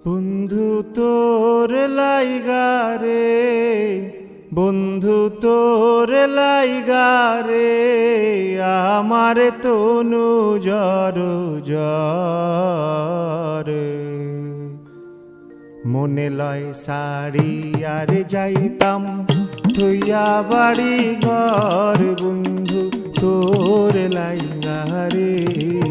বন্ধু তোর লাইগারে, বন্ধু তোর লাইগারে, আমার তনু জর জর। মনে লয় সারি আর যাইতাম থইয়া বাড়ি ঘর, বন্ধু তোর লাইগারে।